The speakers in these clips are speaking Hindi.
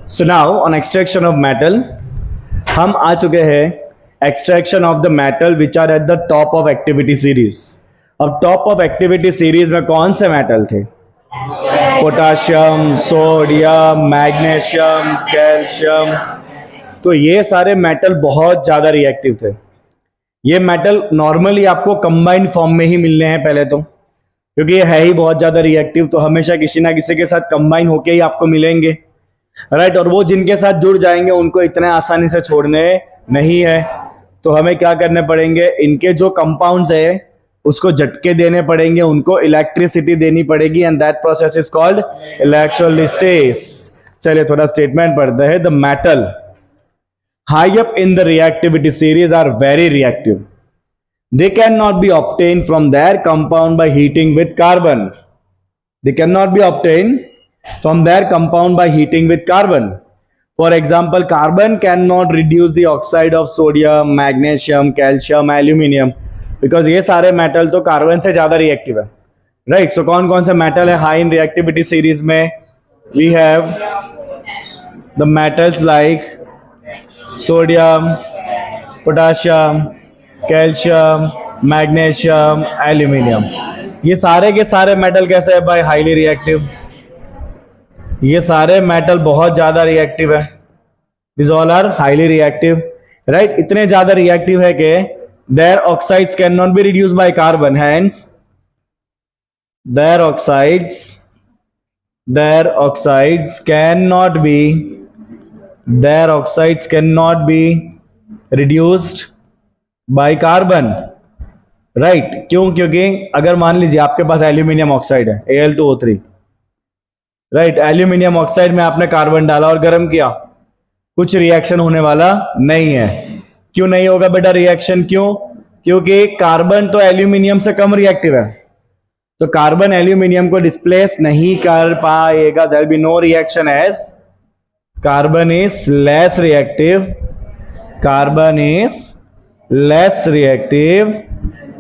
So now on extraction of metal हम आ चुके हैं extraction of the metal which are at the top of activity series. अब टॉप ऑफ एक्टिविटी सीरीज में कौन से मेटल थे? Potassium, sodium, magnesium, calcium. तो ये सारे मेटल बहुत ज्यादा रिएक्टिव थे। ये मेटल नॉर्मली आपको कंबाइंड फॉर्म में ही मिलने हैं पहले तो, क्योंकि ये है ही बहुत ज्यादा रिएक्टिव, तो हमेशा किसी ना किसी के साथ कंबाइन होके ही आपको मिलेंगे, राइट। और वो जिनके साथ जुड़ जाएंगे उनको इतने आसानी से छोड़ने नहीं है, तो हमें क्या करने पड़ेंगे, इनके जो कंपाउंड्स है उसको झटके देने पड़ेंगे, उनको इलेक्ट्रिसिटी देनी पड़ेगी, and that process is called electrolysis. चलिए थोड़ा स्टेटमेंट पढ़ते हैं। The metal high up in the reactivity series are very reactive. They cannot be obtained from their compound by heating with carbon. They cannot be obtained from their compound by heating with carbon. For example, carbon cannot reduce the oxide of sodium, magnesium, calcium, aluminium, because ये सारे मेटल तो कार्बन से ज्यादा रिएक्टिव है, राइट। सो कौन कौन से मेटल है हाई इन रिएक्टिविटी सीरीज में? We have the metals like sodium, potassium, calcium, magnesium, aluminium. ये सारे के सारे मेटल कैसे है भाई? Highly reactive. ये सारे मेटल बहुत ज्यादा रिएक्टिव है। This all are highly reactive, right. इतने ज्यादा रिएक्टिव है कि their oxides can not be reduced by carbon, hence their oxides can not be their oxides cannot be reduced by carbon, right। क्यों? क्योंकि अगर मान लीजिए आपके पास एल्यूमिनियम ऑक्साइड है Al2O3, राइट। एल्यूमिनियम ऑक्साइड में आपने कार्बन डाला और गर्म किया, कुछ रिएक्शन होने वाला नहीं है। क्यों नहीं होगा बेटा रिएक्शन? क्यों? क्योंकि कार्बन तो एल्यूमिनियम से कम रिएक्टिव है, तो कार्बन एल्यूमिनियम को डिस्प्लेस नहीं कर पाएगा। There be no reaction as carbon is less reactive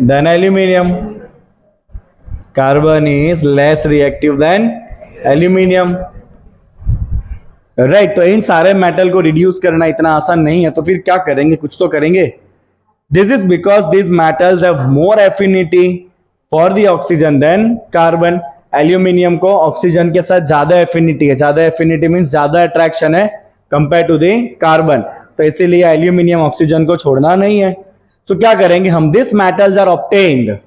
than aluminium. Carbon is less reactive than aluminium, right। तो इन सारे मेटल को रिड्यूस करना इतना आसान नहीं है, तो फिर क्या करेंगे? कुछ तो करेंगे। This is because these metals have more affinity for the oxygen than carbon। Aluminium को ऑक्सीजन के साथ ज्यादा एफिनिटी है, ज्यादा एफिनिटी मींस ज्यादा अट्रैक्शन है कंपेयर टू द कार्बन, तो इसीलिए एल्यूमिनियम ऑक्सीजन को छोड़ना नहीं है। तो क्या करेंगे हम? This metals are obtained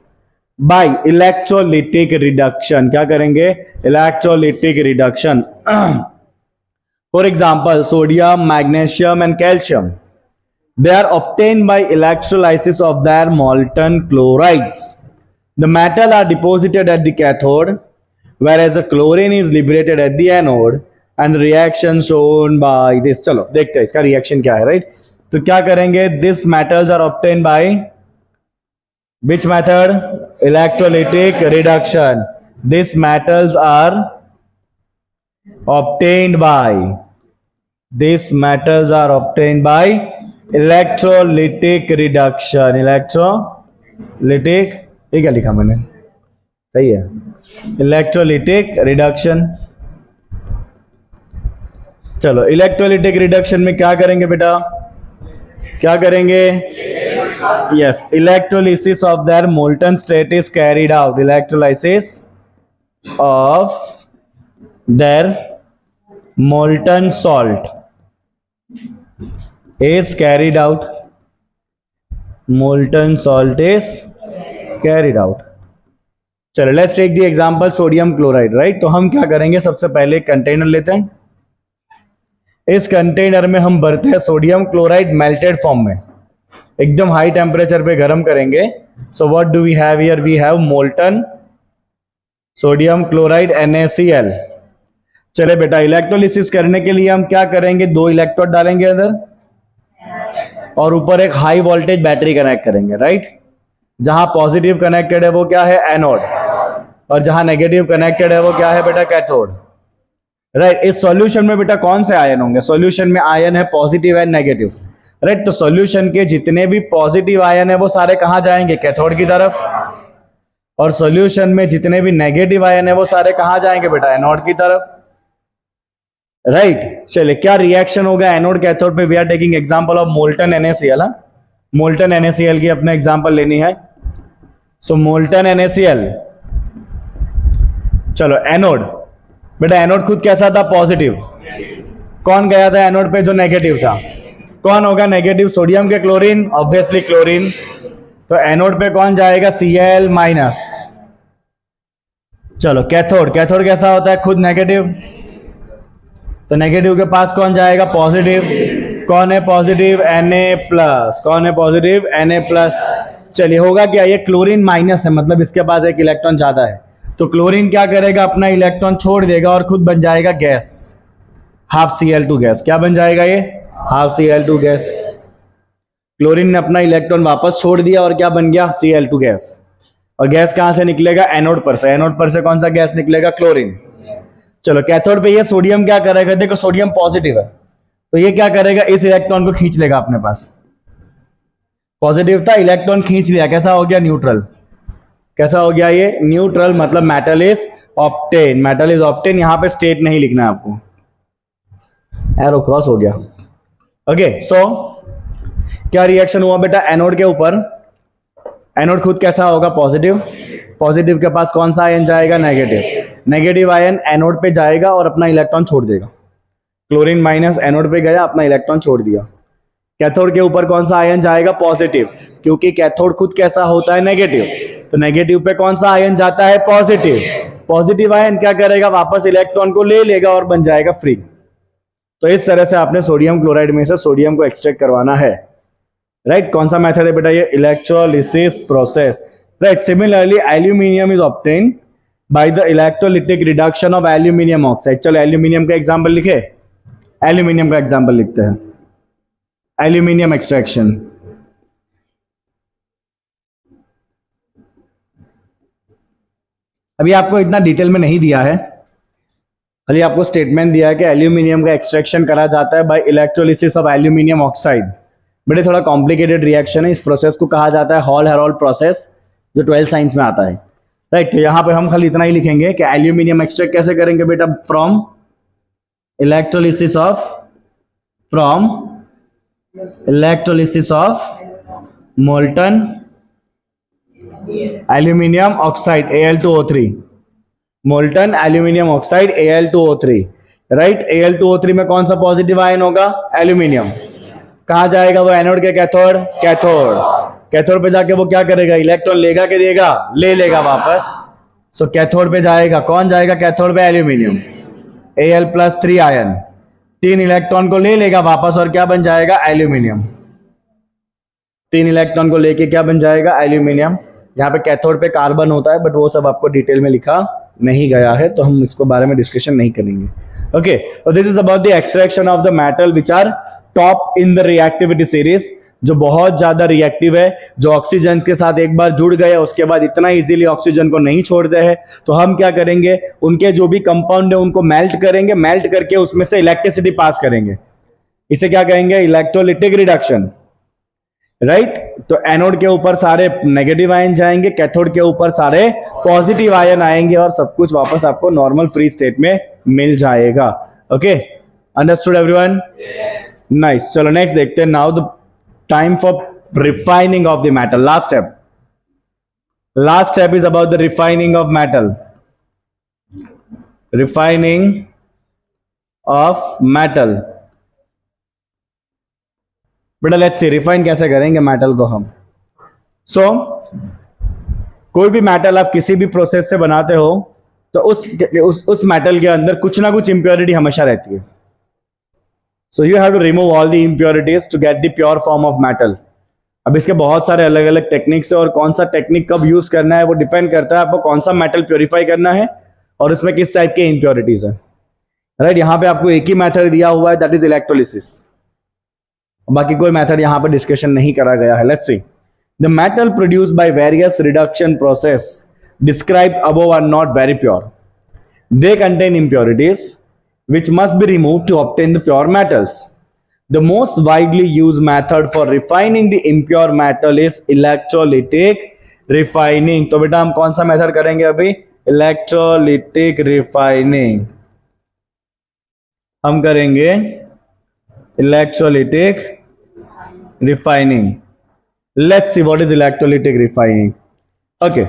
by electrolytic reduction. क्या करेंगे? Electrolytic reduction. For example sodium, magnesium and calcium, they are obtained by electrolysis of there molten chlorides. The metal are deposited at the cathode, whereas the chlorine is liberated at the anode, and reaction shown by this। चलो देखते हैं इसका रिएक्शन क्या है, राइट। तो क्या करेंगे? These metals are obtained by which method? Electrolytic reduction। These metals are obtained by electrolytic reduction। Electrolytic, ये क्या लिखा मैंने? सही है, इलेक्ट्रोलिटिक रिडक्शन। चलो इलेक्ट्रोलिटिक रिडक्शन में क्या करेंगे बेटा? क्या करेंगे? Yes, electrolysis of there molten state is carried out. Electrolysis of there molten salt is carried out. Molten salt is carried out. चलो let's take the example sodium chloride, right. तो हम क्या करेंगे? सबसे पहले कंटेनर लेते हैं, इस कंटेनर में हम भरते हैं सोडियम क्लोराइड मेल्टेड फॉर्म में, एकदम हाई टेम्परेचर पे गर्म करेंगे। So what do we have here? We have molten sodium chloride NaCl। चले बेटा इलेक्ट्रोलिसिस करने के लिए हम क्या करेंगे? 2 इलेक्ट्रोड डालेंगे अंदर और ऊपर एक हाई वोल्टेज बैटरी कनेक्ट करेंगे, राइट। जहां पॉजिटिव कनेक्टेड है वो क्या है? एनोड, और जहां नेगेटिव कनेक्टेड है वो क्या है बेटा? Cathode, right. इस सॉल्यूशन में बेटा कौन से आयन होंगे? सॉल्यूशन में आयन है पॉजिटिव एंड नेगेटिव, राइट। तो सॉल्यूशन के जितने भी पॉजिटिव आयन है वो सारे कहां जाएंगे? कैथोड की तरफ, और सॉल्यूशन में जितने भी नेगेटिव आयन है वो सारे कहां जाएंगे बेटा? एनोड की तरफ, राइट। चलिए, क्या रिएक्शन होगा एनोड कैथोड पे? We are taking example of molten NaCl। Molten NaCl की अपने एग्जांपल लेनी है। सो मोल्टन NaCl, चलो एनोड, बेटा एनोड खुद कैसा था? पॉजिटिव। कौन गया था एनोड पे जो नेगेटिव था? कौन होगा नेगेटिव? सोडियम के क्लोरीन, ऑब्वियसली क्लोरीन। तो एनोड पे कौन जाएगा? Cl minus. चलो कैथोड, कैथोड कैसा होता है? खुद नेगेटिव। तो नेगेटिव के पास कौन जाएगा? पॉजिटिव। कौन है पॉजिटिव? Na+। कौन है पॉजिटिव? Na+। चलिए, होगा क्या? ये क्लोरीन माइनस है, मतलब इसके पास एक इलेक्ट्रॉन ज्यादा है। तो क्लोरीन क्या करेगा? अपना इलेक्ट्रॉन छोड़ देगा और खुद बन जाएगा गैस, हाफ Cl2 गैस। क्या बन जाएगा ये? Half Cl2 gas. क्लोरीन ने अपना इलेक्ट्रॉन वापस छोड़ दिया और क्या बन गया? Cl2 gas. और गैस कहां से निकलेगा? एनोड पर से। एनोड पर से कौन सा गैस निकलेगा? क्लोरीन। चलो कैथोड पे ये सोडियम क्या करेगा? देखो सोडियम पॉजिटिव है, तो ये क्या करेगा? इस इलेक्ट्रॉन को खींच लेगा अपने पास। पॉजिटिव था, इलेक्ट्रॉन खींच लिया, कैसा हो गया? न्यूट्रल। कैसा हो गया ये? न्यूट्रल, मतलब metal is obtain. Metal is obtain. यहां पे स्टेट नहीं लिखना है आपको, एरो क्रॉस हो गया। ओके, सो क्या रिएक्शन हुआ बेटा एनोड के ऊपर? एनोड खुद कैसा होगा? पॉजिटिव। पॉजिटिव के पास कौन सा आयन जाएगा? नेगेटिव। नेगेटिव आयन एनोड पे जाएगा और अपना इलेक्ट्रॉन छोड़ देगा। क्लोरीन माइनस एनोड पे गया, अपना इलेक्ट्रॉन छोड़ दिया। कैथोड के ऊपर कौन सा आयन जाएगा? पॉजिटिव, क्योंकि कैथोड खुद कैसा होता है? नेगेटिव। तो नेगेटिव पे कौन सा आयन जाता है? पॉजिटिव। पॉजिटिव आयन क्या करेगा? वापस इलेक्ट्रॉन को ले लेगा और बन जाएगा फ्री। तो इस तरह से आपने सोडियम क्लोराइड में से सोडियम को एक्सट्रैक्ट करवाना है, राइट? कौन सा मेथड है बेटा ये? Electrolysis process, right? Similarly aluminium is obtained by the electrolytic reduction of aluminium oxide. चलो एल्यूमिनियम का एग्जांपल लिखे। एल्यूमिनियम का एग्जांपल लिखते हैं, एल्यूमिनियम एक्सट्रैक्शन। अभी आपको इतना डिटेल में नहीं दिया है, खाली आपको स्टेटमेंट दिया है कि एल्यूमिनियम का एक्सट्रैक्शन करा जाता है by electrolysis of aluminium oxide. बड़े थोड़ा कॉम्प्लिकेटेड रिएक्शन है। इस प्रोसेस को कहा जाता है हॉल हेरोल्ड प्रोसेस, जो 12th साइंस में आता है, राइट? तो यहां पे हम खाली इतना ही लिखेंगे कि एल्यूमिनियम एक्सट्रैक्ट कैसे करेंगे बेटा? From electrolysis of molten aluminium oxide Al2O3। Molten aluminium oxide Al2O3, right? Al2O3 में कौन सा पॉजिटिव आयन होगा? एल्यूमिनियम। कहा जाएगा वो? एनोड के कैथोड। कैथोड पे जाके वो क्या करेगा? इलेक्ट्रॉन लेगा कि देगा? ले लेगा वापस। सो कैथोड पे जाएगा, कौन जाएगा कैथोड पे? एल्यूमिनियम। Al+3 आयन 3 इलेक्ट्रॉन को ले लेगा वापस और क्या बन जाएगा? एल्यूमिनियम। 3 इलेक्ट्रॉन को लेके क्या बन जाएगा? एल्यूमिनियम। यहाँ पे कैथोड पे कार्बन होता है, बट वो सब आपको डिटेल में लिखा नहीं गया है, तो हम इसको बारे में डिस्कशन नहीं करेंगे। ओके, तो this is about the extraction of the metal which are top in the reactivity series, जो बहुत ज्यादा रिएक्टिव है, जो ऑक्सीजन के साथ एक बार जुड़ गए उसके बाद इतना इजीली ऑक्सीजन को नहीं छोड़ते हैं। तो हम क्या करेंगे? उनके जो भी कंपाउंड है उनको मेल्ट करेंगे, मेल्ट करके उसमें से इलेक्ट्रिसिटी पास करेंगे। इसे क्या कहेंगे? Electrolytic reduction, right? तो एनोड के ऊपर सारे नेगेटिव आयन जाएंगे, कैथोड के ऊपर सारे पॉजिटिव आयन आएंगे और सब कुछ वापस आपको नॉर्मल फ्री स्टेट में मिल जाएगा। Okay, understood everyone? नाइस। चलो नेक्स्ट देखते हैं। Now the time for refining of the metal. Last step is about the refining of metal. Refining of metal, बेटा लेट्स सी रिफाइन कैसे करेंगे मेटल को हम। कोई भी मेटल आप किसी भी प्रोसेस से बनाते हो तो उस मेटल के अंदर कुछ ना कुछ इंप्योरिटी हमेशा रहती है। So you have to remove all the impurities to get the pure form of metal. अब इसके बहुत सारे अलग अलग टेक्निक्स है और कौन सा टेक्निक कब यूज करना है वो डिपेंड करता है आपको कौन सा मेटल प्योरीफाई करना है और उसमें किस टाइप के इंप्योरिटीज है, राइट? यहां पे आपको एक ही मेथड दिया हुआ है, दैट इज इलेक्ट्रोलिसिस। बाकी कोई मेथड यहां पर डिस्कशन नहीं करा गया है। Let's see. The metal produced by various reduction process described above are not very pure. They contain impurities which must be removed to obtain the pure metals. The most widely used method for refining the impure metal is electrolytic refining. तो बेटा हम कौन सा मेथड करेंगे अभी? Electrolytic refining. हम करेंगे electrolytic refining. Let's see what is electrolytic refining. Okay,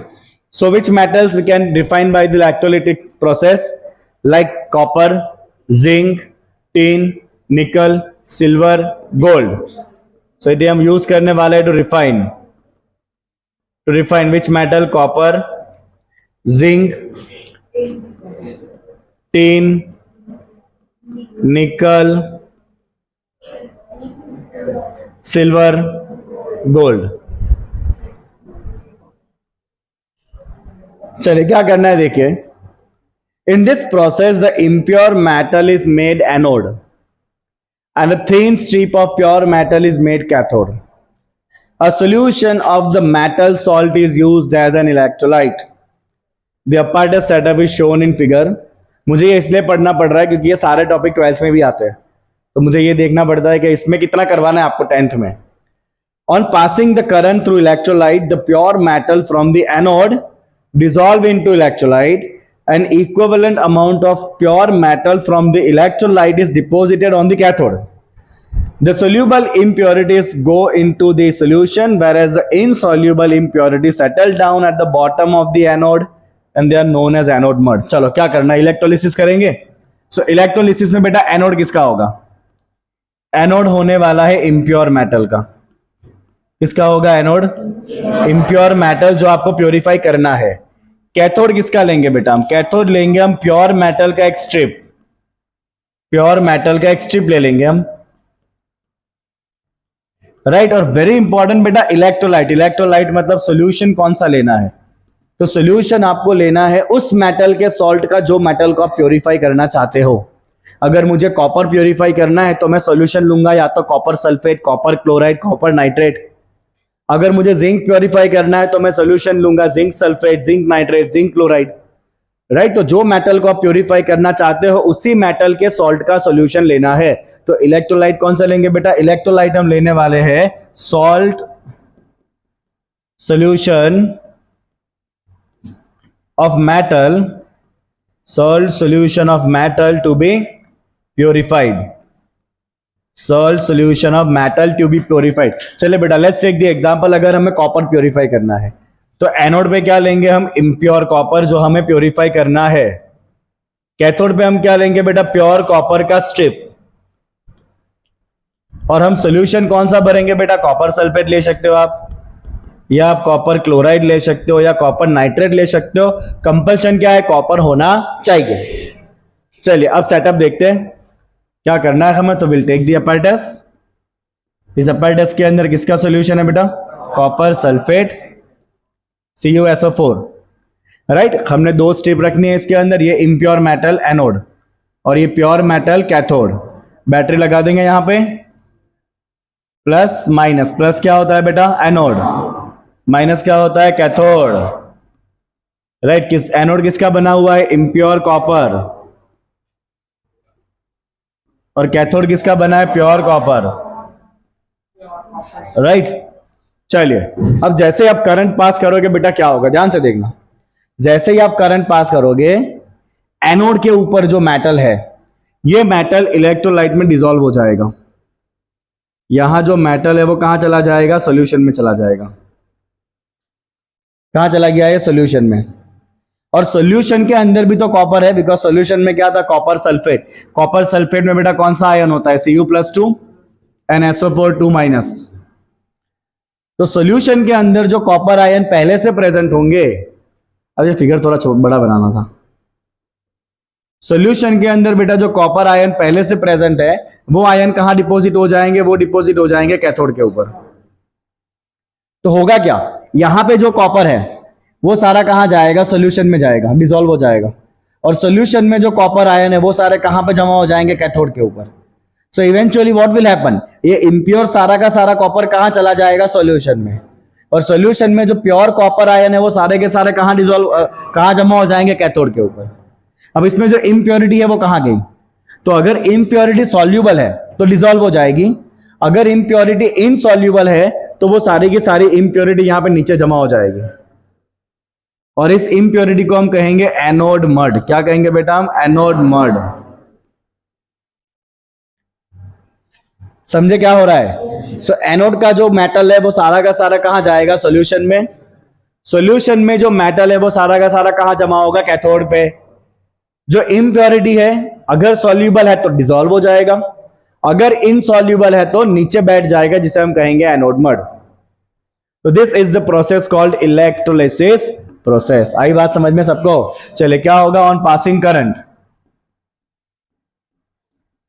so which metals we can refine by the electrolytic process, like copper, zinc, tin, nickel, silver, gold. So ये हम यूज करने वाले हैं to refine which metal? Copper, zinc, tin, nickel, silver, gold. चलिए क्या करना है देखिए. In this process the impure metal is made anode and a thin strip of pure metal is made cathode. A solution of the metal salt is used as an electrolyte. The apparatus setup is shown in figure. मुझे ये इसलिए पढ़ना पड़ रहा है क्योंकि ये सारे टॉपिक 12th में भी आते हैं, तो मुझे ये देखना पड़ता है कि इसमें कितना करवाना है आपको 10th में. On passing the current through electrolyte the pure metal from the anode dissolve into electrolyte. An equivalent amount of pure metal from the electrolyte is deposited on the cathode. The soluble impurities go into the solution, whereas the insoluble impurities settle down at the bottom of the anode and they are known as anode mud. चलो क्या करना है, इलेक्ट्रोलिसिस करेंगे. सो इलेक्ट्रोलिसिस में बेटा एनोड किसका होगा? एनोड होने वाला है इम्प्योर मेटल का. किसका होगा एनोड? इम्प्योर मेटल जो आपको प्योरीफाई करना है. कैथोड किसका लेंगे बेटा? हम कैथोड लेंगे हम प्योर मेटल का एक स्ट्रिप. प्योर मेटल का एक स्ट्रिप ले लेंगे हम, राइट. और वेरी इंपॉर्टेंट बेटा इलेक्ट्रोलाइट. इलेक्ट्रोलाइट मतलब सोल्यूशन कौन सा लेना है? तो सोल्यूशन आपको लेना है उस मेटल के सॉल्ट का जो मेटल को आप प्योरीफाई करना चाहते हो. अगर मुझे कॉपर प्योरीफाई करना है तो मैं सोल्यूशन लूंगा या तो copper sulphate, copper chloride, copper nitrate. अगर मुझे जिंक प्योरीफाई करना है तो मैं सोल्यूशन लूंगा zinc sulphate, zinc nitrate, zinc chloride, right. तो जो मेटल को आप प्योरीफाई करना चाहते हो उसी मेटल के सॉल्ट का सोल्यूशन लेना है. तो इलेक्ट्रोलाइट कौन सा लेंगे बेटा? इलेक्ट्रोलाइट हम लेने वाले हैं salt solution of metal, salt solution of metal to be purified. Salt solution of metal to be purified. चलिए बेटा लेट्स टेक द एग्जांपल. अगर हमें कॉपर प्योरीफाई करना है तो एनोड पे क्या लेंगे हम? इम्प्योर कॉपर जो हमें प्योरीफाई करना है. कैथोड पे हम क्या लेंगे बेटा? प्योर कॉपर का स्ट्रिप. और हम सोल्यूशन कौन सा भरेंगे बेटा? कॉपर सल्फेट ले सकते हो आप, या आप कॉपर क्लोराइड ले सकते हो, या कॉपर नाइट्रेट ले सकते हो. कंपल्शन क्या है? कॉपर होना चाहिए. चलिए अब सेटअप देखते हैं क्या करना है हमें. तो विल टेक दी apparatus. इस apparatus के अंदर किसका सोल्यूशन है बेटा? Copper sulphate CuSO4, right. हमने दो स्ट्रिप रखनी है इसके अंदर. ये इम्प्योर मेटल एनोड और ये प्योर मेटल कैथोड. बैटरी लगा देंगे यहां पे. Plus minus. प्लस क्या होता है बेटा? एनोड. माइनस क्या होता है? Cathode, right. किस एनोड किसका बना हुआ है? Impure copper. और कैथोड किसका बना है? Pure copper, right. चलिए अब जैसे आप करंट पास करोगे बेटा क्या होगा? ध्यान से देखना. जैसे ही आप करंट पास करोगे एनोड के ऊपर जो मेटल है ये मेटल इलेक्ट्रोलाइट में डिसॉल्व हो जाएगा. यहां जो मेटल है वो कहां चला जाएगा? सॉल्यूशन में चला जाएगा. कहां चला गया है? सॉल्यूशन में. और सॉल्यूशन के अंदर भी तो कॉपर है, बिकॉज सॉल्यूशन में क्या था? Copper sulphate. कॉपर सल्फेट में बेटा कौन सा आयन होता है? Cu+2 NSO4 2-. तो सॉल्यूशन के अंदर जो कॉपर आयन पहले से प्रेजेंट होंगे, अब ये फिगर थोड़ा बड़ा बनाना था. सॉल्यूशन के अंदर बेटा जो कॉपर आयन पहले से प्रेजेंट है वो आयन कहां डिपॉजिट हो जाएंगे? वो डिपॉजिट हो जाएंगे कैथोड के ऊपर. तो होगा क्या? यहां पे जो कॉपर है वो सारा कहां जाएगा? सॉल्यूशन में जाएगा, डिसॉल्व हो जाएगा. और सॉल्यूशन में जो कॉपर आयन है वो सारे कहां पे जमा हो जाएंगे? कैथोड के ऊपर. So eventually what will happen? ये इम्प्योर सारा का सारा कॉपर कहां चला जाएगा? सॉल्यूशन में. और सॉल्यूशन में जो प्योर कॉपर आयन है वो सारे के सारे कहां कहां जमा हो जाएंगे? कैथोड के ऊपर. अब इसमें जो इम्प्योरिटी है वो कहां गई? तो अगर इम्प्योरिटी सॉल्यूबल है तो डिसॉल्व हो जाएगी. अगर इम्प्योरिटी इनसॉल्यूबल है तो वो सारी की सारी इम्प्योरिटी यहां पे नीचे जमा हो जाएगी. और इस इम्प्योरिटी को हम कहेंगे एनोड मड. क्या कहेंगे बेटा? हम एनोड मड. समझे क्या हो रहा है? सो एनोड का जो मेटल है वो सारा का सारा कहां जाएगा? सॉल्यूशन में। सॉल्यूशन में जो मेटल है वो सारा का सारा कहां जमा होगा? कैथोड पे। जो इम्प्योरिटी है अगर सॉल्यूबल है तो डिसॉल्व हो जाएगा, अगर इनसॉल्यूबल है तो नीचे बैठ जाएगा, जिसे हम कहेंगे एनोड मड। तो this is the process called electrolysis process. आई बात समझ में सबको? चले, क्या होगा on passing current?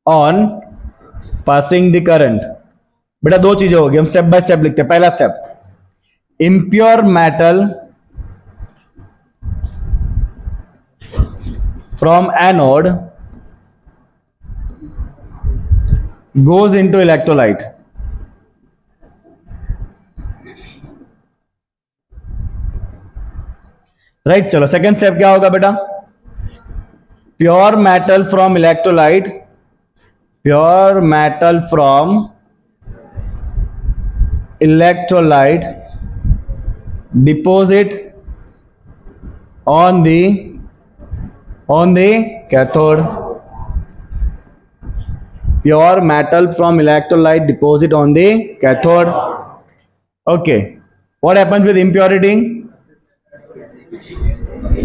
On passing the current बेटा दो चीजें होगी, हम स्टेप बाय स्टेप लिखते हैं। पहला step, impure metal from anode goes into electrolyte. Right चलो सेकेंड स्टेप क्या होगा बेटा? Pure metal from electrolyte, pure metal from electrolyte deposit on the cathode. Pure metal from electrolyte deposit on the cathode. Okay, what happens with impurity?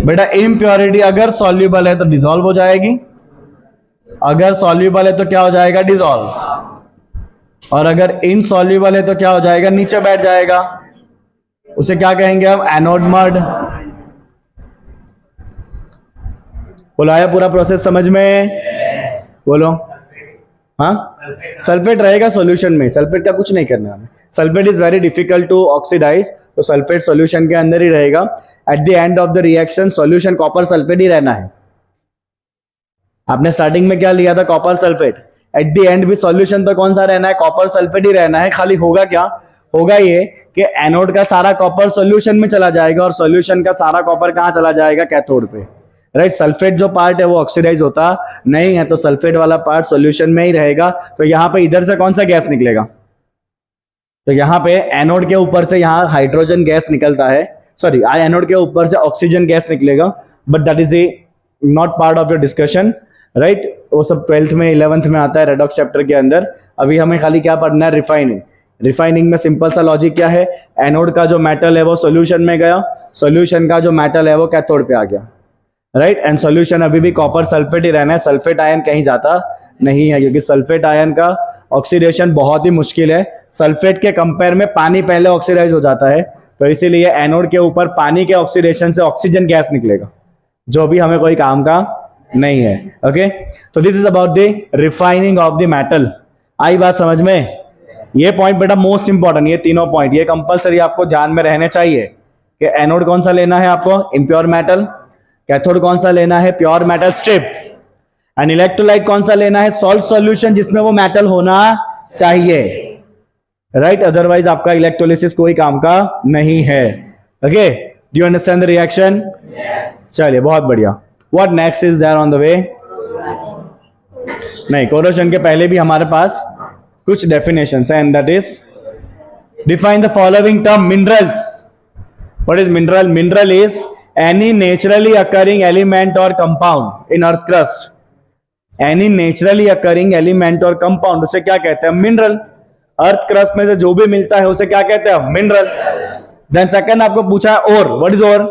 बेटा impurity अगर soluble है तो dissolve हो जाएगी, अगर soluble है तो क्या हो जाएगा? dissolve, और अगर insoluble है तो क्या हो जाएगा? नीचे बैठ जाएगा, उसे क्या कहेंगे हम? Anode mud. बोलाया पूरा प्रोसेस समझ में? बोलो। हाँ, सल्फेट रहेगा सॉल्यूशन में, सल्फेट का कुछ नहीं करना हमें। Sulphate is very difficult to oxidise, तो सल्फेट सॉल्यूशन के अंदर ही रहेगा। At the end of the reaction solution copper sulphate ही रहना है। आपने स्टार्टिंग में क्या लिया था? Copper sulphate. At the end भी सॉल्यूशन तो कौन सा रहना है? कॉपर सल्फेट ही रहना है। खाली होगा क्या? होगा ये कि एनोड का सारा कॉपर सॉल्यूशन में चला जाएगा और सॉल्यूशन का सारा कॉपर कहां चला जाएगा? कैथोड पे। राइट, सल्फेट जो पार्ट है वो ऑक्सीडाइज होता नहीं है, तो सल्फेट वाला पार्ट सॉल्यूशन में ही रहेगा। तो यहां पे इधर से कौन सा गैस निकलेगा? तो यहां पे एनोड के ऊपर से यहां हाइड्रोजन गैस निकलता है, सॉरी एनोड के ऊपर से ऑक्सीजन गैस निकलेगा, but that is a not part of your discussion. Right, वो सब 12th में 11th में आता है रेडॉक्स चैप्टर के अंदर। अभी हमें खाली क्या पढ़ना है? रिफाइनिंग। रिफाइनिंग में सिंपल सा लॉजिक क्या है? एनोड का जो मेटल है वो सॉल्यूशन में गया, सॉल्यूशन का जो मेटल है वो कैथोड पे आ गया। राइट, एंड सॉल्यूशन अभी भी कॉपर सल्फेट ही रहना है, सल्फेट आयन कहीं जाता नहीं है, क्योंकि सल्फेट आयन का ऑक्सीडेशन बहुत ही मुश्किल है। सल्फेट के कंपेयर में पानी पहले ऑक्सीडाइज हो जाता है, तो इसीलिए एनोड के ऊपर पानी के ऑक्सीडेशन से ऑक्सीजन गैस निकलेगा, जो भी हमें कोई काम का नहीं है। ओके, तो this is about the refining of the metal. आई बात समझ में? ये पॉइंट बेटा मोस्ट इंपॉर्टेंट, ये तीनों पॉइंट ये कंपलसरी आपको ध्यान में रहने चाहिए कि एनोड कौन सा लेना है आपको? Impure metal. कैथोड कौन सा लेना है? Pure metal strip. And electrolyte कौन सा लेना है? सॉल्ट सॉल्यूशन जिसमें वो मेटल होना चाहिए। राइट, अदरवाइज आपका इलेक्ट्रोलिसिस कोई काम का नहीं है। Okay, do you understand the reaction? चलिए बहुत बढ़िया। What next is there on the way? नहीं, कोरोजन के पहले भी हमारे पास कुछ डेफिनेशंस है, and that is define the following term minerals. What is mineral? Mineral is any naturally occurring element और compound in earth crust. Any naturally occurring element और कंपाउंड, उसे क्या कहते हैं? मिनरल। अर्थ क्रस्ट में से जो भी मिलता है उसे क्या कहते हैं? मिनरल। देन सेकंड आपको पूछा है ore. What is ore?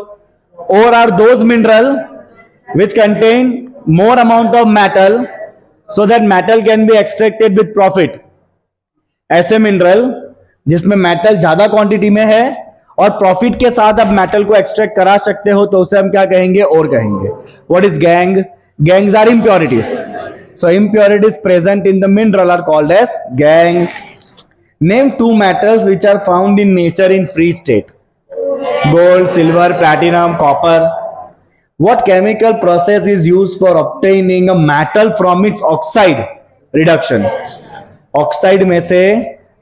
Ore are those mineral which contain more amount of metal so that metal can be extracted with profit। ऐसे मिनरल जिसमें मेटल ज्यादा क्वांटिटी में है और प्रॉफिट के साथ आप मेटल को एक्सट्रैक्ट करा सकते हो, तो उसे हम क्या कहेंगे? और कहेंगे। What is gangue? Gangues are impurities, so impurities present in the mineral are called as gangs। Name two metals which are found in nature in free state। gold, silver, platinum, copper। What chemical process is used for obtaining a metal from its oxide reduction? Oxide में से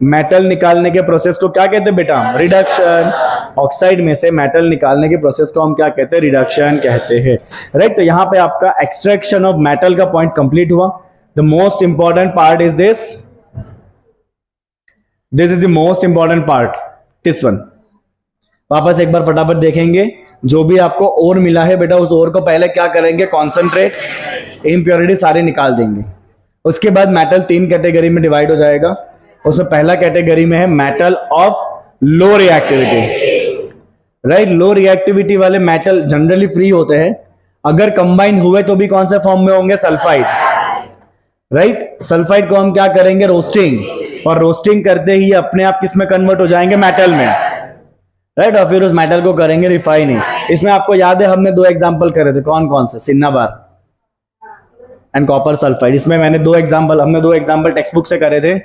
मेटल निकालने के प्रोसेस को क्या कहते हैं बेटा? रिडक्शन। ऑक्साइड में से मेटल निकालने के प्रोसेस को हम क्या कहते हैं? रिडक्शन कहते हैं। राइट, तो यहां पे आपका एक्सट्रैक्शन ऑफ मेटल का पॉइंट कंप्लीट हुआ। The most important part is this is the most important part, this one. वापस एक बार फटाफट देखेंगे। जो भी आपको ओर मिला है बेटा, उस ओर को पहले क्या करेंगे? कॉन्सेंट्रेट, इम्प्योरिटी सारे निकाल देंगे। उसके बाद मेटल 3 कैटेगरी में डिवाइड हो जाएगा। उसमें पहला कैटेगरी में है metal of low reactivity, right. Low reactivity वाले मेटल जनरली फ्री होते हैं, अगर कंबाइन हुए तो भी कौन से फॉर्म में होंगे, सल्फाइड, राइट। सल्फाइड को हम क्या करेंगे, रोस्टिंग, और रोस्टिंग करते ही अपने आप किस में कन्वर्ट हो जाएंगे, मेटल में, राइट। और फिर उस मेटल को करेंगे रिफाइनिंग। इसमें आपको याद है हमने दो एग्जांपल करे थे, कौन कौन से, सिन्नाबार एंड कॉपर सल्फाइड। इसमें हमने दो एग्जांपल टेक्स्ट बुक से करे थे।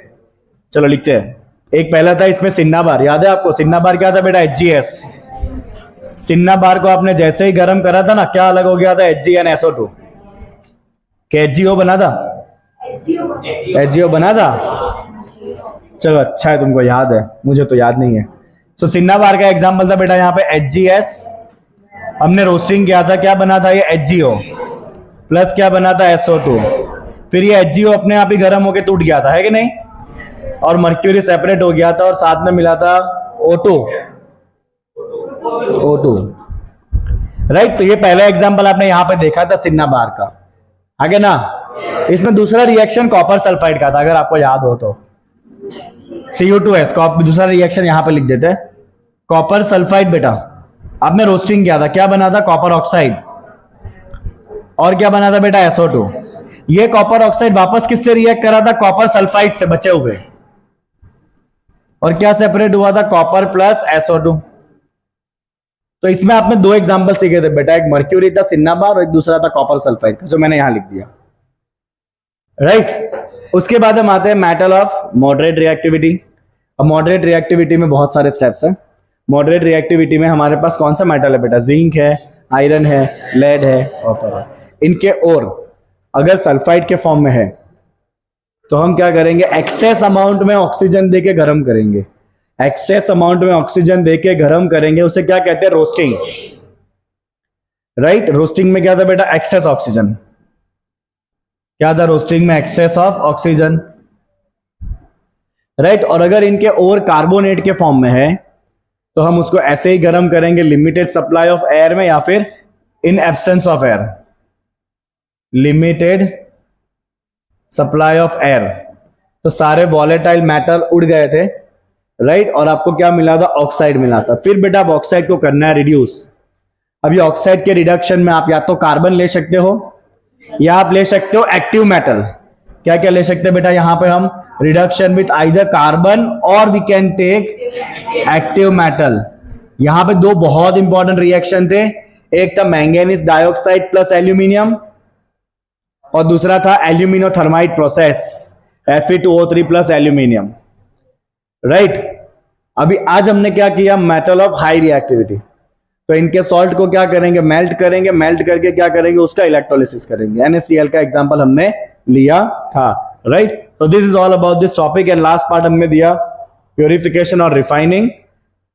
चलो लिखते हैं। एक पहला था इसमें सिन्नाबार, याद है आपको, सिन्नाबार क्या था बेटा, HgS। सिन्नाबार को आपने जैसे ही गर्म करा था ना, क्या अलग हो गया था, HgNSO2, क्या HgO बना था, HgO बना था। चलो अच्छा है तुमको याद है, मुझे तो याद नहीं है। सो सिन्नाबार का एग्जांपल था बेटा यहाँ पे HgS, हमने रोस्टिंग किया था, क्या बना था ये, HgO प्लस क्या बना था, SO2। फिर ये HgO अपने आप ही गर्म होके टूट गया था, है कि नहीं, और मर्क्यूरी सेपरेट हो गया था और साथ में मिला था O2, राइट। तो ये पहला एग्जांपल आपने यहां पे देखा था सिन्नाबार का, आगे ना। इसमें दूसरा रिएक्शन कॉपर सल्फाइड का था, अगर आपको याद हो तो, Cu2S। दूसरा रिएक्शन यहां पे लिख देते हैं, कॉपर सल्फाइड बेटा आपने रोस्टिंग किया था, क्या बना था, कॉपर ऑक्साइड, और क्या बना था बेटा, SO2। ये कॉपर ऑक्साइड वापस किससे रिएक्ट करा था, कॉपर सल्फाइड से बचे हुए, और क्या सेपरेट हुआ था, कॉपर प्लस SO2। तो इसमें आपने दो एग्जांपल सीखे थे बेटा, एक मर्क्यूरी था सिन्नाबार और एक दूसरा था कॉपर सल्फाइड का, जो मैंने यहां लिख दिया, राइट। उसके बाद हम आते हैं मेटल ऑफ मॉडरेट रिएक्टिविटी। अब मॉडरेट रिएक्टिविटी में बहुत सारे स्टेप्स हैं। मॉडरेट रिएक्टिविटी में हमारे पास कौन सा मेटल है बेटा, जिंक है, आयरन है, लेड है, कॉपर है। इनके और अगर सल्फाइड के फॉर्म में है तो हम क्या करेंगे, एक्सेस अमाउंट में ऑक्सीजन देके गर्म करेंगे, एक्सेस अमाउंट में ऑक्सीजन देके गर्म करेंगे, उसे क्या कहते हैं, रोस्टिंग, राइट। रोस्टिंग में क्या था बेटा, एक्सेस ऑक्सीजन, क्या था रोस्टिंग में, एक्सेस ऑफ ऑक्सीजन, राइट। और अगर इनके और कार्बोनेट के फॉर्म में है तो हम उसको ऐसे ही गर्म करेंगे, लिमिटेड सप्लाई ऑफ एयर में, या फिर in absence of air, limited supply of air. तो सारे वॉलेटाइल मेटल उड़ गए थे, राइट, और आपको क्या मिला था, ऑक्साइड मिला था। फिर बेटा आप ऑक्साइड को करना है रिड्यूस। अब ये ऑक्साइड के रिडक्शन में आप या तो कार्बन ले सकते हो या आप ले सकते हो एक्टिव मेटल। क्या क्या ले सकते हैं बेटा, यहां पे हम reduction with either carbon or we can take active metal. यहां पे दो बहुत इंपॉर्टेंट रिएक्शन थे, एक था मैंगनीज डाइऑक्साइड प्लस एल्यूमिनियम और दूसरा था aluminothermite process, Fe2O3 plus aluminium, right. अभी आज हमने क्या किया, मेटल ऑफ हाई रिएक्टिविटी। तो इनके सॉल्ट को क्या करेंगे, मेल्ट करेंगे, मेल्ट करके क्या करेंगे, उसका इलेक्ट्रोलिसिस करेंगे। NaCl का एग्जांपल हमने लिया था, राइट। तो this is all about this topic. And last part हमने दिया प्योरिफिकेशन और रिफाइनिंग।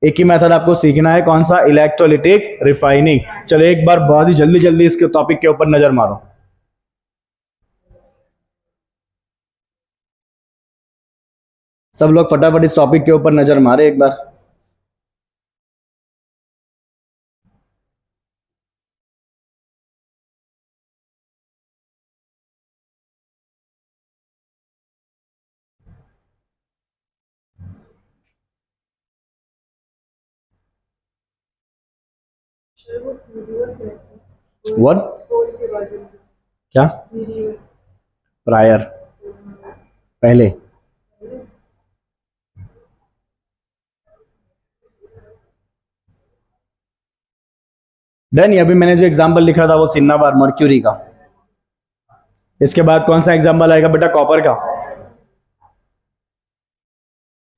एक ही मेथड आपको सीखना है, कौन सा, इलेक्ट्रोलिटिक रिफाइनिंग। चलो एक बार बहुत ही जल्दी जल्दी इसके टॉपिक के ऊपर नजर मारो। सब लोग फटाफट इस टॉपिक के ऊपर नजर मारे एक बार। व्हाट, क्या, प्रायर, पहले, डन। अभी मैंने जो एग्जांपल लिखा था वो सिन्नाबार मर्क्यूरी का। इसके बाद कौन सा एग्जांपल आएगा बेटा, कॉपर का।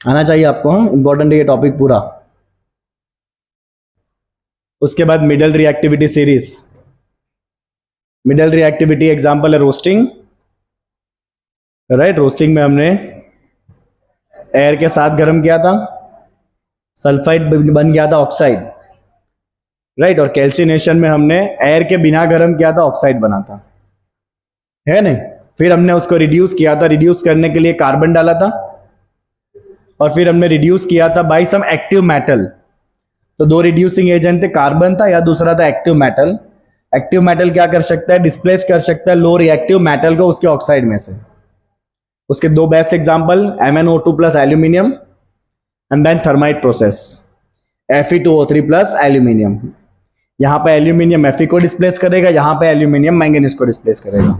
आना चाहिए आपको, इंपॉर्टेंट है ये टॉपिक पूरा। उसके बाद middle reactivity series. Middle reactivity example है रोस्टिंग, राइट। रोस्टिंग में हमने एयर के साथ गर्म किया था, सल्फाइड बन गया था ऑक्साइड, राइट। और कैल्सिनेशन में हमने एयर के बिना गर्म किया था, ऑक्साइड बना था, है नहीं। फिर हमने उसको रिड्यूस किया था, रिड्यूस करने के लिए कार्बन डाला था, और फिर हमने रिड्यूस किया था बाय सम एक्टिव मेटल। तो दो रिड्यूसिंग एजेंट थे, कार्बन था या दूसरा था एक्टिव मेटल। एक्टिव मेटल क्या कर सकता है, डिस्प्लेस कर सकता है लो रिएक्टिव मेटल को उसके ऑक्साइड में से, उसके दो best example MnO2 plus aluminium and then thermite process Fe2O3 plus aluminium. यहाँ पे एल्यूमिनियम Fe को डिस्प्लेस करेगा, यहाँ पे एल्यूमिनियम मैंगनीज को डिस्प्लेस करेगा,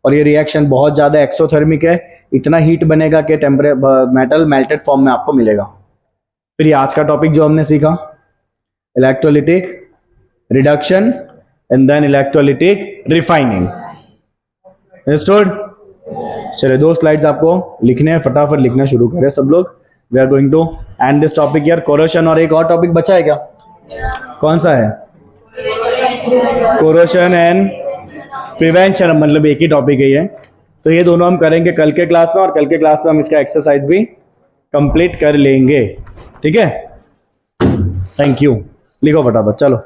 और ये रिएक्शन बहुत ज़्यादा एक्सोथर्मिक है, इतना हीट बनेगा कि मेटल मेल्टेड फॉर्म में आपको मिलेगा। फिर ये आज का टॉपिक जो हमने सीखा, electrolytic reduction and then electrolytic refining. Understood? चलिए 2 स्लाइड्स आपको लिखने हैं, फटाफट लिखना शुरू करें सब लोग। We are going to end this topic यार। कोरोशन और एक और टॉपिक बचा है क्या? कौन सा है? कोरोशन एंड प्रिवेंशन, मतलब एक ही टॉपिक है ये। तो ये दोनों हम करेंगे कल के क्लास में, और कल के क्लास में हम इसका एक्सरसाइज भी कंप्लीट कर लेंगे। ठीक है, थैंक यू। लिखो फटाफट, चलो।